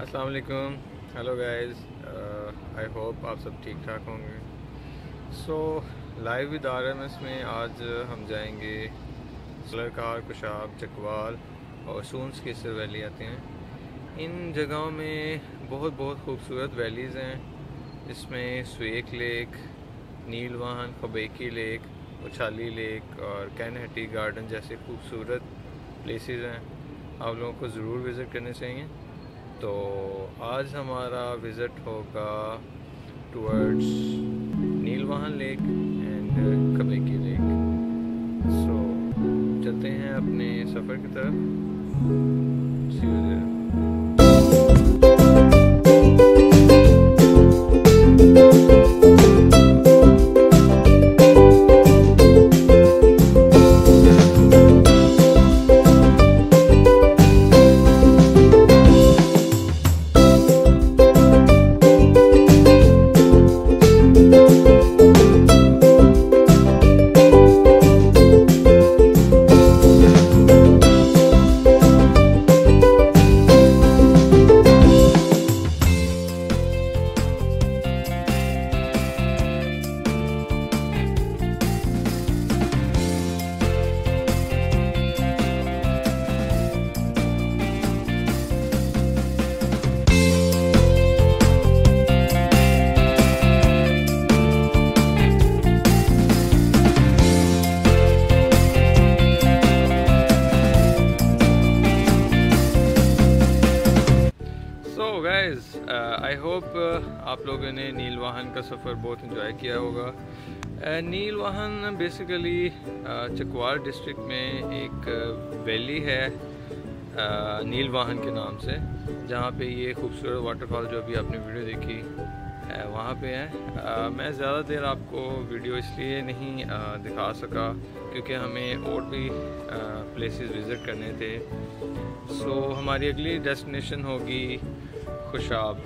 अस्सलाम वालेकुम, hello guys, I hope आप सब ठीक ठाक होंगे। लाइव विद RMS में आज हम जाएंगे सलरकार, खुशाब, चकवाल और सकाser वैली आते हैं। इन जगहों में बहुत खूबसूरत वैलीज़ हैं। इसमें स्वेक लेक, नीलवाहन, खबिक्की लेक, उछाली लेक और कैनहटी गार्डन जैसे खूबसूरत प्लेसेस हैं। आप लोगों को ज़रूर विज़िट करने चाहिए। तो आज हमारा विज़िट होगा टुवर्ड्स नीलवाहन लेक एंड खबिक्की लेक। चलते हैं अपने सफ़र की तरफ। See you there. I hope आप लोगों ने नीलवाहन का सफ़र बहुत इंजॉय किया होगा। नीलवाहन बेसिकली चकवाल डिस्ट्रिक्ट में एक वैली है नीलवाहन के नाम से, जहाँ पे ये खूबसूरत वाटरफॉल जो अभी आपने वीडियो देखी वहाँ पे है। मैं ज़्यादा देर आपको वीडियो इसलिए नहीं दिखा सका क्योंकि हमें और भी प्लेसेस विज़िट करने थे। हमारी अगली डेस्टिनेशन होगी खुशाब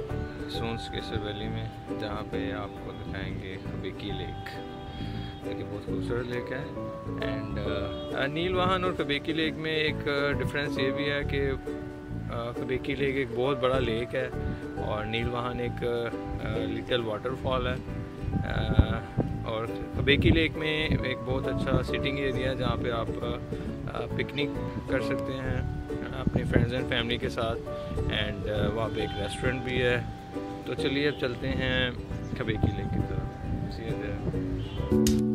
सकाser वैली में, जहाँ पे आपको दिखाएंगे खबिक्की लेक, जो कि बहुत खूबसूरत लेक है। एंड नीलवाहन और खबिक्की लेक में एक डिफरेंस ये भी है कि खबिक्की लेक एक बहुत बड़ा लेक है और नीलवाहन एक लिटिल वाटरफॉल है। और खबिक्की लेक में एक बहुत अच्छा सिटिंग एरिया है जहाँ पे आप पिकनिक कर सकते हैं अपने फ्रेंड्स एंड फैमिली के साथ। एंड वहाँ पे एक रेस्टोरेंट भी है। तो चलिए अब चलते हैं खबिक्की लेक की तरफ। See you there.